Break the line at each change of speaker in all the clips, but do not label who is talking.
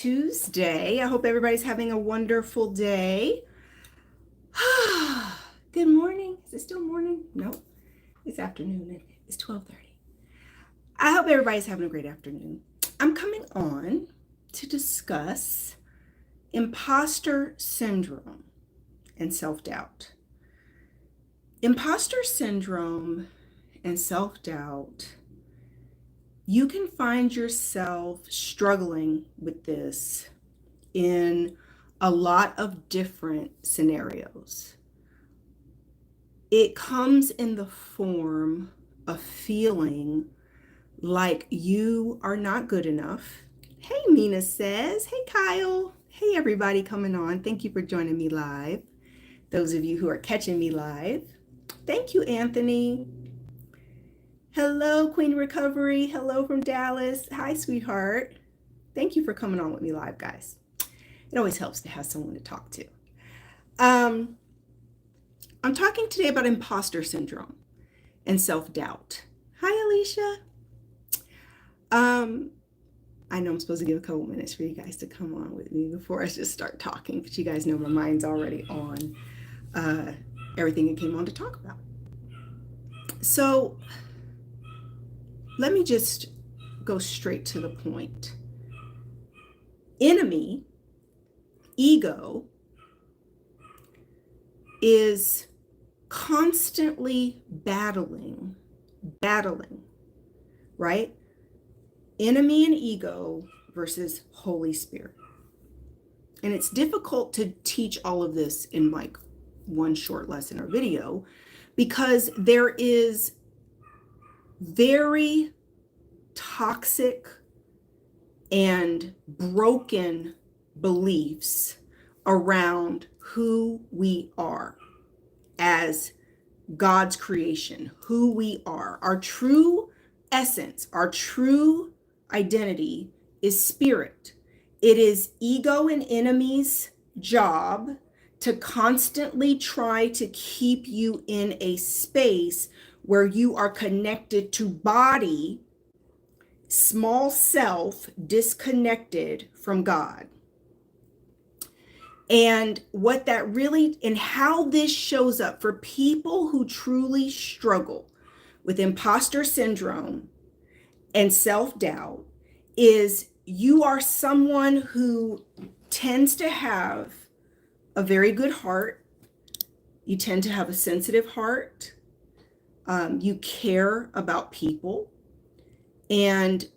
Tuesday. I hope everybody's having a wonderful day. Good morning. Is it still morning? No, it's afternoon. It's 12:30. I hope everybody's having a great afternoon. I'm coming on to discuss imposter syndrome and self-doubt. Imposter syndrome and self-doubt, you can find yourself struggling with this in a lot of different scenarios. It comes in the form of feeling like you are not good enough. Hey, Mina says. Hey, Kyle. Hey, everybody coming on. Thank you for joining me live. Those of you who are catching me live. Thank you, Anthony. Hello, Queen Recovery. Hello from Dallas. Hi, sweetheart. Thank you for coming on with me live, guys. It always helps to have someone to talk to. I'm talking today about imposter syndrome and self-doubt. Hi, Alicia. I know I'm supposed to give a couple minutes for you guys to come on with me before I just start talking, but you guys know my mind's already on everything it came on to talk about. So let me just go straight to the point. Enemy, ego, is constantly battling, right? Enemy and ego versus Holy Spirit. And it's difficult to teach all of this in like one short lesson or video because there is very toxic and broken beliefs around who we are as God's creation, who we are. Our true essence, our true identity is spirit. It is ego and enemy's job to constantly try to keep you in a space where you are connected to body, small self, disconnected from God. And what that really, and how this shows up for people who truly struggle with imposter syndrome and self-doubt is you are someone who tends to have a very good heart. You tend to have a sensitive heart. You care about people. And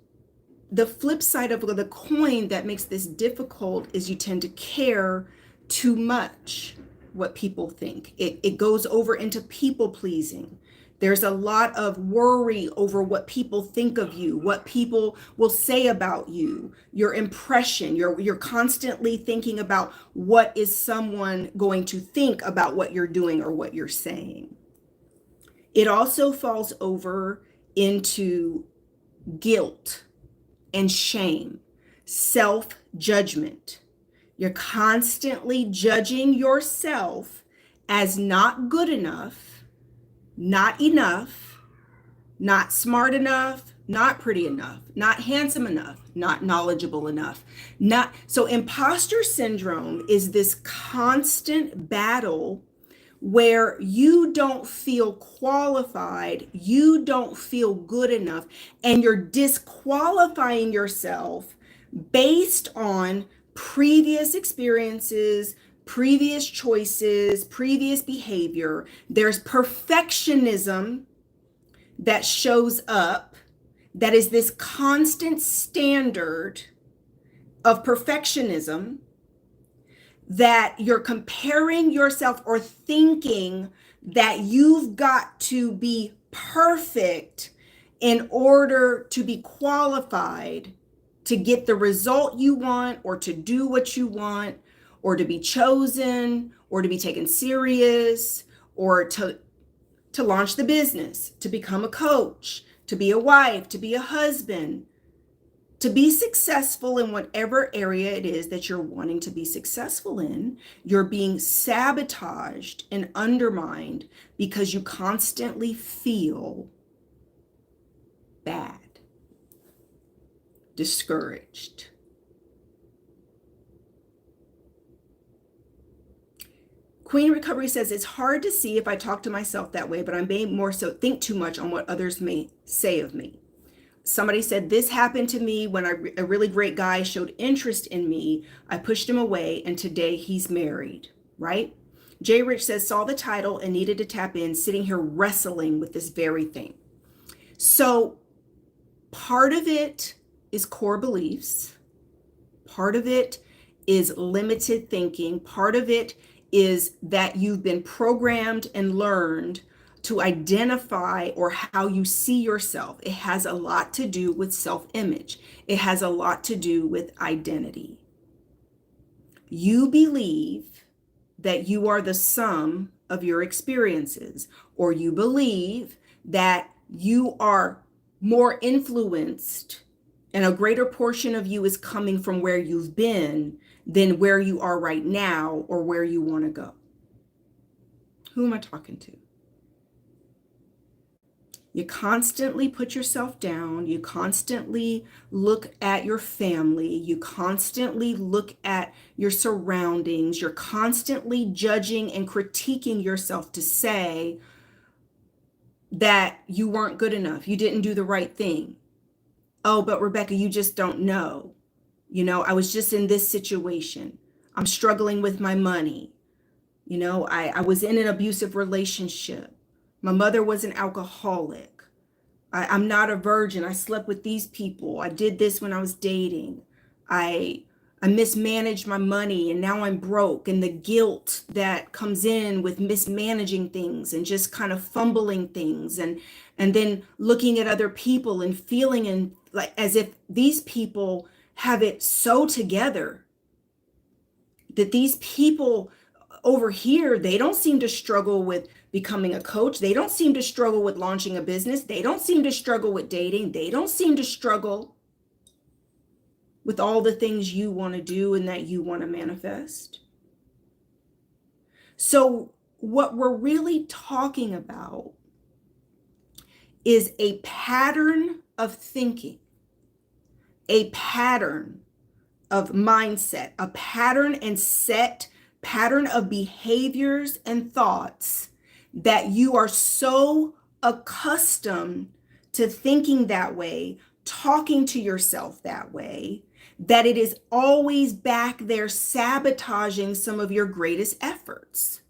the flip side of the coin that makes this difficult is you tend to care too much what people think. It goes over into people pleasing. There's a lot of worry over what people think of you, what people will say about you, your impression. You're constantly thinking about what is someone going to think about what you're doing or what you're saying. It also falls over into guilt and shame, self-judgment. You're constantly judging yourself as not good enough, not enough, not smart enough, not pretty enough, not handsome enough, not knowledgeable enough. So imposter syndrome is this constant battle where you don't feel qualified, you don't feel good enough, and you're disqualifying yourself based on previous experiences, previous choices, previous behavior. There's perfectionism that shows up, that is this constant standard of perfectionism that you're comparing yourself or thinking that you've got to be perfect in order to be qualified to get the result you want or to do what you want or to be chosen or to be taken serious or to launch the business, to become a coach, to be a wife, to be a husband, to be successful in whatever area it is that you're wanting to be successful in. You're being sabotaged and undermined because you constantly feel bad, discouraged, Queen Recovery says it's hard to see if I talk to myself that way, but I may more so think too much on what others may say of me. Somebody said this happened to me when a really great guy showed interest in me. I pushed him away, and today he's married, right? Jay Rich says, saw the title and needed to tap in, sitting here wrestling with this very thing. So part of it is core beliefs. Part of it is limited thinking. Part of it is that you've been programmed and learned to identify or how you see yourself. It has a lot to do with self-image. It has a lot to do with identity. You believe that you are the sum of your experiences, or you believe that you are more influenced and a greater portion of you is coming from where you've been than where you are right now or where you want to go. Who am I talking to? You constantly put yourself down. You constantly look at your family. You constantly look at your surroundings. You're constantly judging and critiquing yourself to say that you weren't good enough. You didn't do the right thing. Oh, but Rebecca, you just don't know. I was just in this situation. I'm struggling with my money. I was in an abusive relationship. My mother was an alcoholic. I'm not a virgin. I slept with these people. I did this when I was dating. I mismanaged my money and now I'm broke. And the guilt that comes in with mismanaging things and just kind of fumbling things and then looking at other people and feeling like as if these people have it so together, that these people over here, they don't seem to struggle with becoming a coach. They don't seem to struggle with launching a business. They don't seem to struggle with dating. They don't seem to struggle with all the things you want to do and that you want to manifest. So what we're really talking about is a pattern of thinking, a pattern of mindset, a pattern of behaviors and thoughts that you are so accustomed to thinking that way, talking to yourself that way, that it is always back there sabotaging some of your greatest efforts.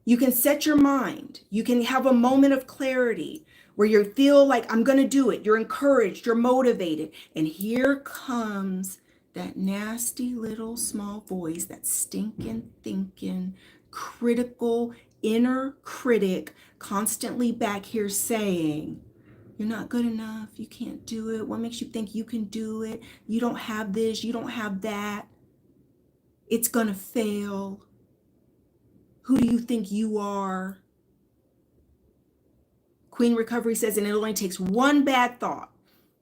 You can set your mind. You can have a moment of clarity where you feel like, I'm going to do it. You're encouraged. You're motivated. And here comes that nasty little small voice, that stinking, thinking, critical, inner critic, constantly back here saying, you're not good enough. You can't do it. What makes you think you can do it? You don't have this. You don't have that. It's going to fail. Who do you think you are? Queen Recovery says, and it only takes one bad thought,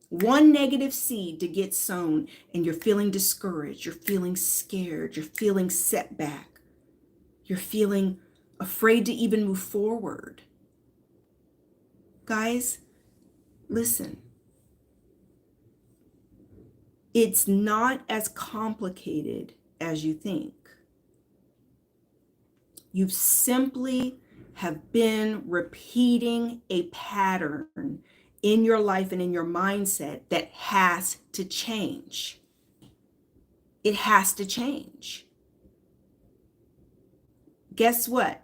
one negative seed to get sown, and you're feeling discouraged. You're feeling scared. You're feeling set back. You're feeling afraid to even move forward. Guys, listen. It's not as complicated as you think. You simply have been repeating a pattern in your life and in your mindset that has to change. It has to change. Guess what?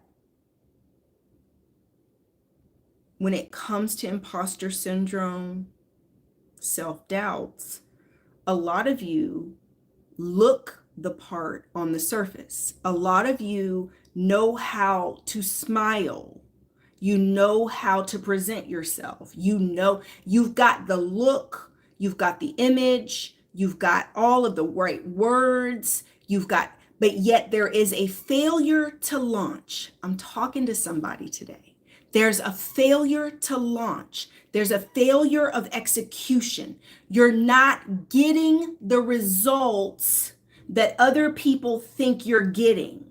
When it comes to imposter syndrome, self-doubts, a lot of you look the part on the surface. A lot of you know how to smile. You know how to present yourself. You know, you've got the look, you've got the image, you've got all of the right words, but yet there is a failure to launch. I'm talking to somebody today. There's a failure to launch. There's a failure of execution. You're not getting the results that other people think you're getting.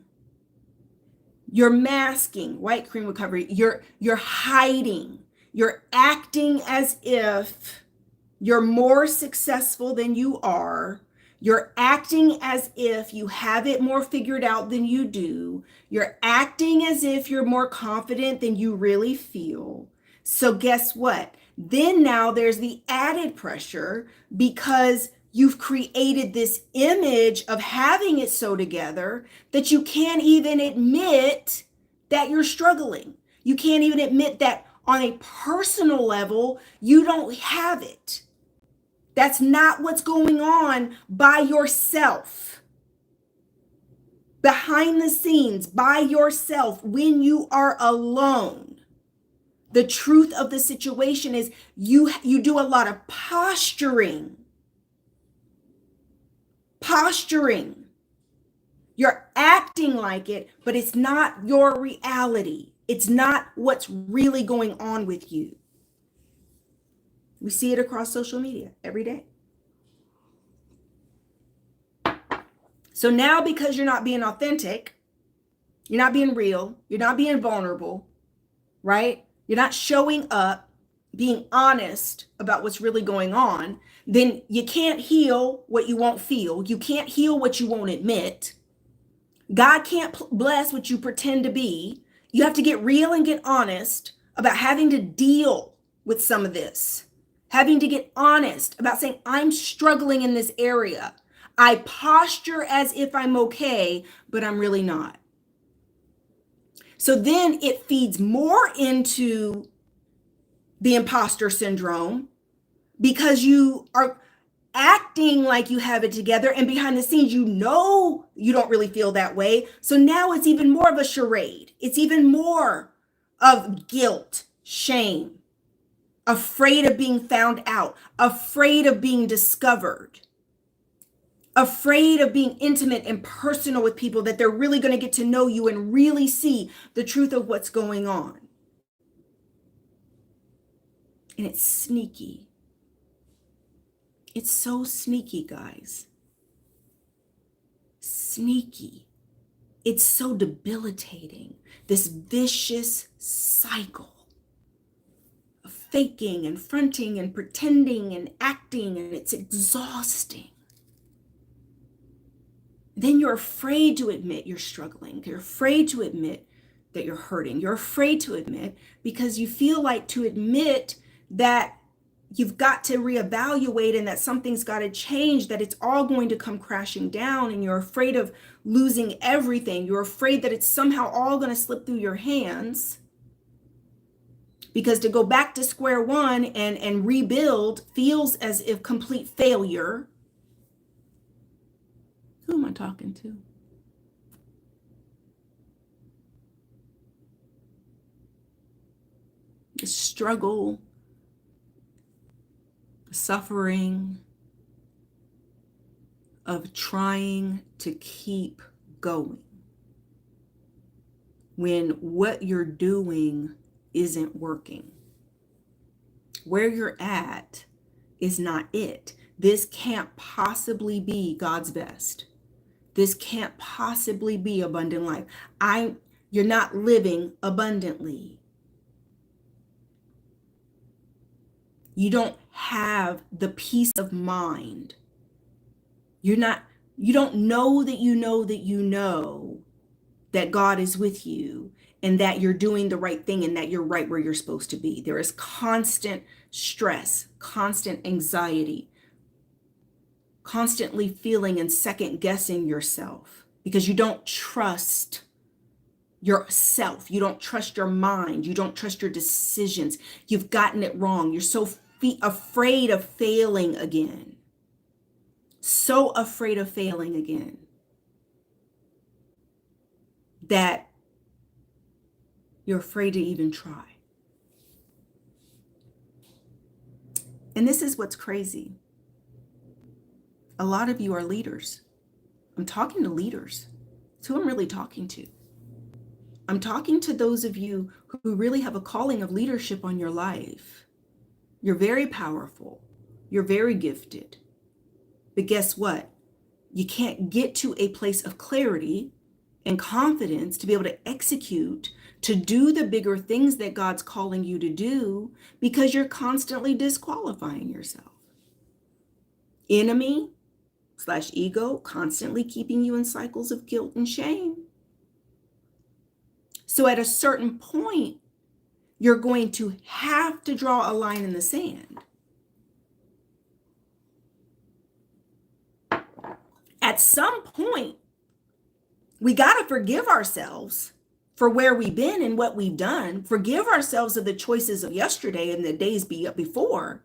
You're masking, right, Queen Recovery? You're hiding. You're acting as if you're more successful than you are. You're acting as if you have it more figured out than you do. You're acting as if you're more confident than you really feel. So, guess what? Then now there's the added pressure because you've created this image of having it so together that you can't even admit that you're struggling. You can't even admit that on a personal level, you don't have it. That's not what's going on by yourself. Behind the scenes, by yourself, when you are alone. The truth of the situation is you do a lot of posturing. Posturing. You're acting like it, but it's not your reality. It's not what's really going on with you. We see it across social media every day. So now, because you're not being authentic, you're not being real, you're not being vulnerable, right? You're not showing up, being honest about what's really going on, then you can't heal what you won't feel. You can't heal what you won't admit. God can't bless what you pretend to be. You have to get real and get honest about having to deal with some of this. Having to get honest about saying, I'm struggling in this area. I posture as if I'm okay, but I'm really not. So then it feeds more into the imposter syndrome because you are acting like you have it together, and behind the scenes, you know you don't really feel that way. So now it's even more of a charade. It's even more of guilt, shame, afraid of being found out, afraid of being discovered, afraid of being intimate and personal with people, that they're really going to get to know you and really see the truth of what's going on. And it's sneaky. It's so sneaky, guys. Sneaky. It's so debilitating. This vicious cycle of faking and fronting and pretending and acting, and it's exhausting. Then you're afraid to admit you're struggling. You're afraid to admit that you're hurting. You're afraid to admit because you feel like to admit that you've got to reevaluate and that something's got to change, that it's all going to come crashing down, and you're afraid of losing everything. You're afraid that it's somehow all going to slip through your hands, because to go back to square one and rebuild feels as if complete failure. Who am I talking to? The struggle, suffering of trying to keep going when what you're doing isn't working. Where you're at is not it. This can't possibly be God's best. This can't possibly be abundant life. You're not living abundantly. You don't have the peace of mind. You don't know that you know that you know that God is with you and that you're doing the right thing and that you're right where you're supposed to be. There is constant stress, constant anxiety, constantly feeling and second guessing yourself because you don't trust yourself. You don't trust your mind. You don't trust your decisions. You've gotten it wrong. You're so afraid of failing again. So afraid of failing again that you're afraid to even try. And this is what's crazy. A lot of you are leaders. I'm talking to leaders. That's who I'm really talking to. I'm talking to those of you who really have a calling of leadership on your life. You're very powerful. You're very gifted. But guess what? You can't get to a place of clarity and confidence to be able to execute, to do the bigger things that God's calling you to do, because you're constantly disqualifying yourself. Enemy, ego constantly keeping you in cycles of guilt and shame. So at a certain point, you're going to have to draw a line in the sand. At some point, we got to forgive ourselves for where we've been and what we've done. Forgive ourselves of the choices of yesterday and the days before.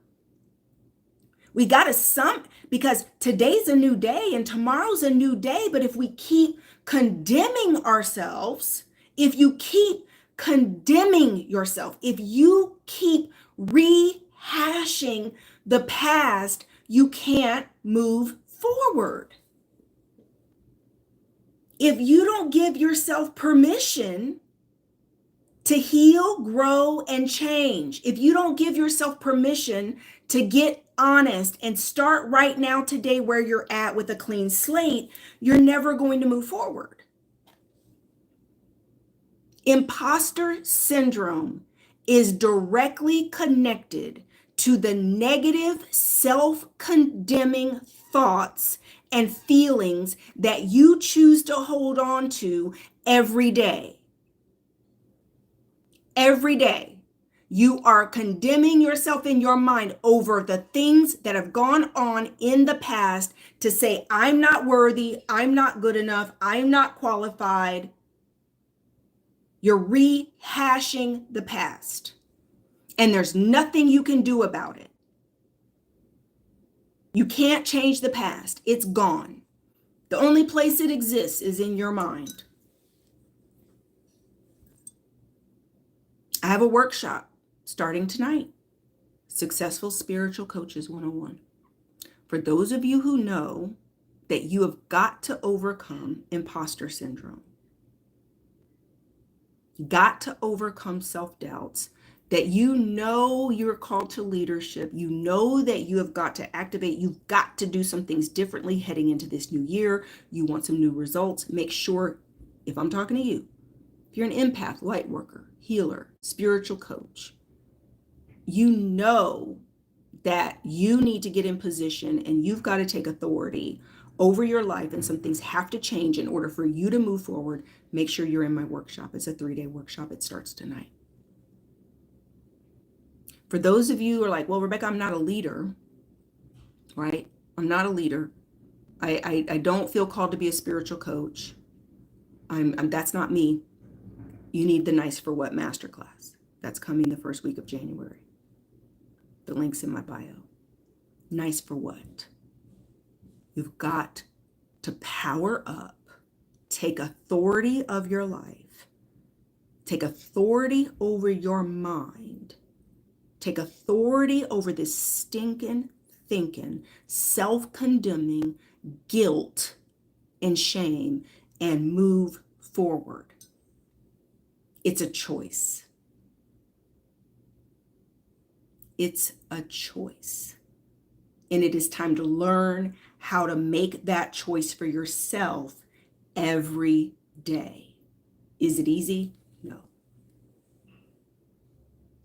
We got to because today's a new day and tomorrow's a new day. But if we keep condemning ourselves, if you keep condemning yourself, if you keep rehashing the past, you can't move forward. If you don't give yourself permission to heal, grow, and change, if you don't give yourself permission to get honest and start right now today where you're at with a clean slate, you're never going to move forward. Imposter syndrome is directly connected to the negative self-condemning thoughts and feelings that you choose to hold on to every day. Every day, you are condemning yourself in your mind over the things that have gone on in the past to say, I'm not worthy, I'm not good enough, I'm not qualified. You're rehashing the past, and there's nothing you can do about it. You can't change the past. It's gone. The only place it exists is in your mind. I have a workshop starting tonight, Successful Spiritual Coaches 101. For those of you who know that you have got to overcome imposter syndrome, got to overcome self-doubts, that you know you're called to leadership, you know that you have got to activate, you've got to do some things differently heading into this new year, you want some new results, make sure, if I'm talking to you, if you're an empath, light worker, healer, spiritual coach, you know that you need to get in position and you've got to take authority over your life, and some things have to change in order for you to move forward. Make sure you're in my workshop. It's a 3-day workshop. It starts tonight. For those of you who are like, well, Rebecca, I'm not a leader, right? I'm not a leader. I don't feel called to be a spiritual coach. That's not me. You need the Nice for What masterclass. That's coming the first week of January. The link's in my bio. Nice for what? You've got to power up, take authority of your life, take authority over your mind, take authority over this stinking, thinking, self-condemning guilt and shame, and move forward. It's a choice. It's a choice. And it is time to learn how to make that choice for yourself every day. Is it easy? No.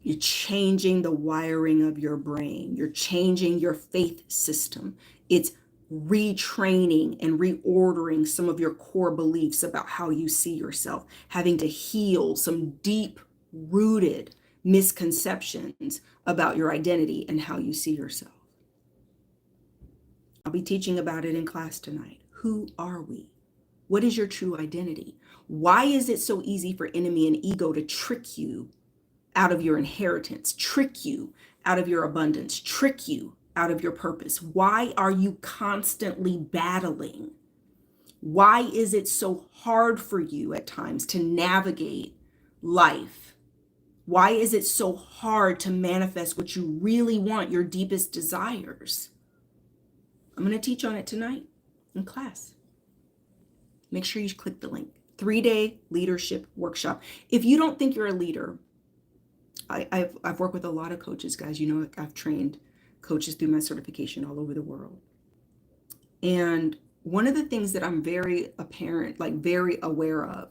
You're changing the wiring of your brain. You're changing your faith system. It's retraining and reordering some of your core beliefs about how you see yourself, having to heal some deep-rooted misconceptions about your identity and how you see yourself. I'll be teaching about it in class tonight. Who are we? What is your true identity? Why is it so easy for enemy and ego to trick you out of your inheritance, trick you out of your abundance, trick you out of your purpose? Why are you constantly battling? Why is it so hard for you at times to navigate life? Why is it so hard to manifest what you really want, your deepest desires? I'm going to teach on it tonight in class. Make sure you click the link. 3-day leadership workshop. If you don't think you're a leader, I've worked with a lot of coaches, guys. You know, I've trained coaches through my certification all over the world. And one of the things that I'm very aware of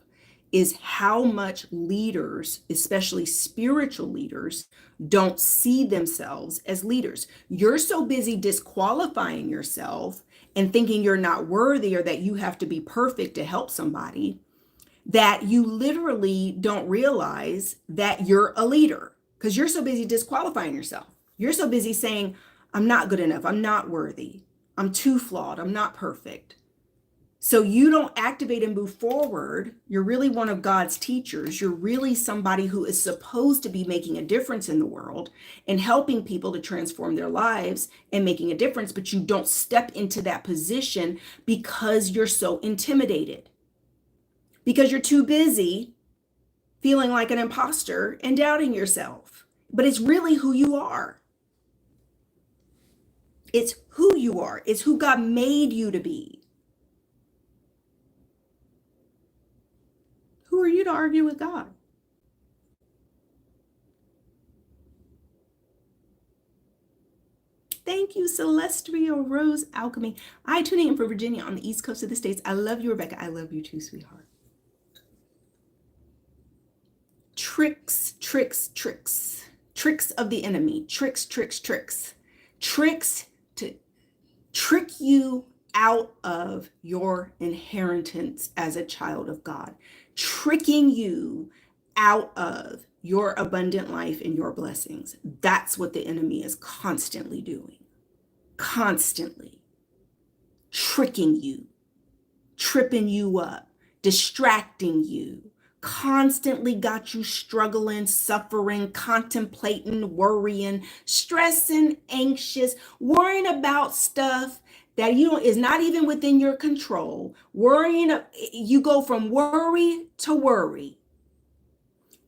is how much leaders, especially spiritual leaders, don't see themselves as leaders. You're so busy disqualifying yourself and thinking you're not worthy or that you have to be perfect to help somebody, that you literally don't realize that you're a leader because you're so busy disqualifying yourself. You're so busy saying, I'm not good enough. I'm not worthy. I'm too flawed. I'm not perfect. So you don't activate and move forward. You're really one of God's teachers. You're really somebody who is supposed to be making a difference in the world and helping people to transform their lives and making a difference, but you don't step into that position because you're so intimidated, because you're too busy feeling like an imposter and doubting yourself. But it's really who you are. It's who you are. It's who God made you to be. Who are you to argue with God? Thank you, Celestial Rose Alchemy. I tune in from Virginia on the East Coast of the States. I love you, Rebecca. I love you too, sweetheart. Tricks, tricks, tricks. Tricks of the enemy. Tricks, tricks, tricks. Tricks to trick you out of your inheritance as a child of God. Tricking you out of your abundant life and your blessings. That's what the enemy is constantly doing. Constantly tricking you, tripping you up, distracting you, constantly got you struggling, suffering, contemplating, worrying, stressing, anxious, worrying about stuff that is not even within your control. You go from worry to worry.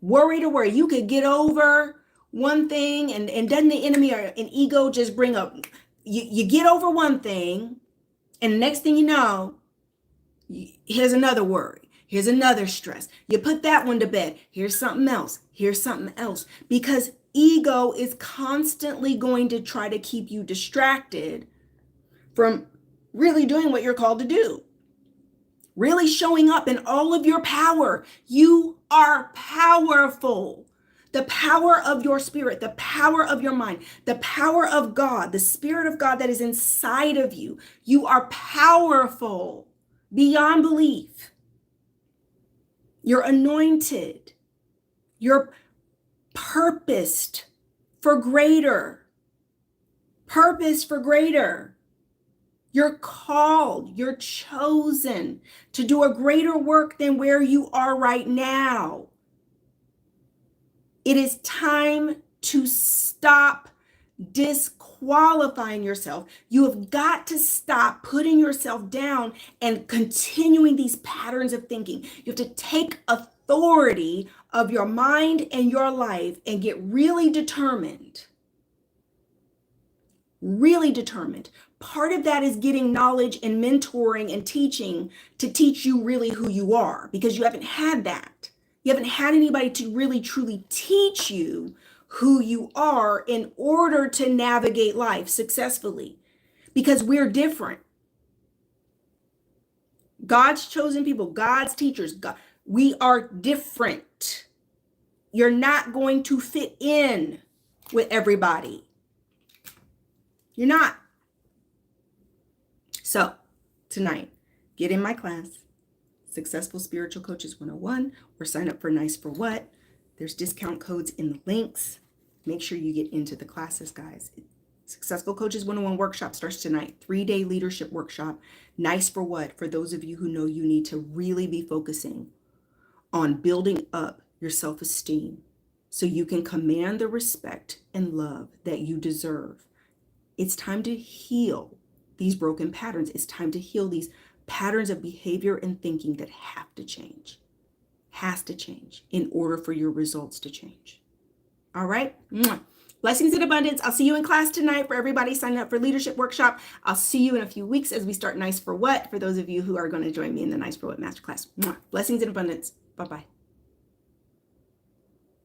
Worry to worry. You could get over one thing and doesn't the enemy or an ego just bring up, you get over one thing and the next thing you know, here's another worry. Here's another stress. You put that one to bed. Here's something else. Here's something else. Because ego is constantly going to try to keep you distracted from really doing what you're called to do. Really showing up in all of your power. You are powerful. The power of your spirit, the power of your mind, the power of God, the Spirit of God that is inside of you. You are powerful beyond belief. You're anointed. You're purposed for greater. Purpose for greater. You're called, you're chosen to do a greater work than where you are right now. It is time to stop disqualifying yourself. You have got to stop putting yourself down and continuing these patterns of thinking. You have to take authority of your mind and your life and get really determined. Really determined. Part of that is getting knowledge and mentoring and teaching to teach you really who you are, because you haven't had that. You haven't had anybody to really truly teach you who you are in order to navigate life successfully, because we're different. God's chosen people, God's teachers, we are different. You're not going to fit in with everybody. You're not. So tonight, get in my class, Successful Spiritual Coaches 101, or sign up for Nice for What. There's discount codes in the links. Make sure you get into the classes, guys. Successful Coaches 101 workshop starts tonight. 3-day leadership workshop. Nice for What? For those of you who know you need to really be focusing on building up your self-esteem so you can command the respect and love that you deserve. It's time to heal these broken patterns. It's time to heal these patterns of behavior and thinking that have to change. Has to change in order for your results to change. All right? Blessings in abundance. I'll see you in class tonight. For everybody signing up for leadership workshop, I'll see you in a few weeks as we start Nice for What, for those of you who are going to join me in the Nice for What masterclass. Blessings in abundance. Bye-bye.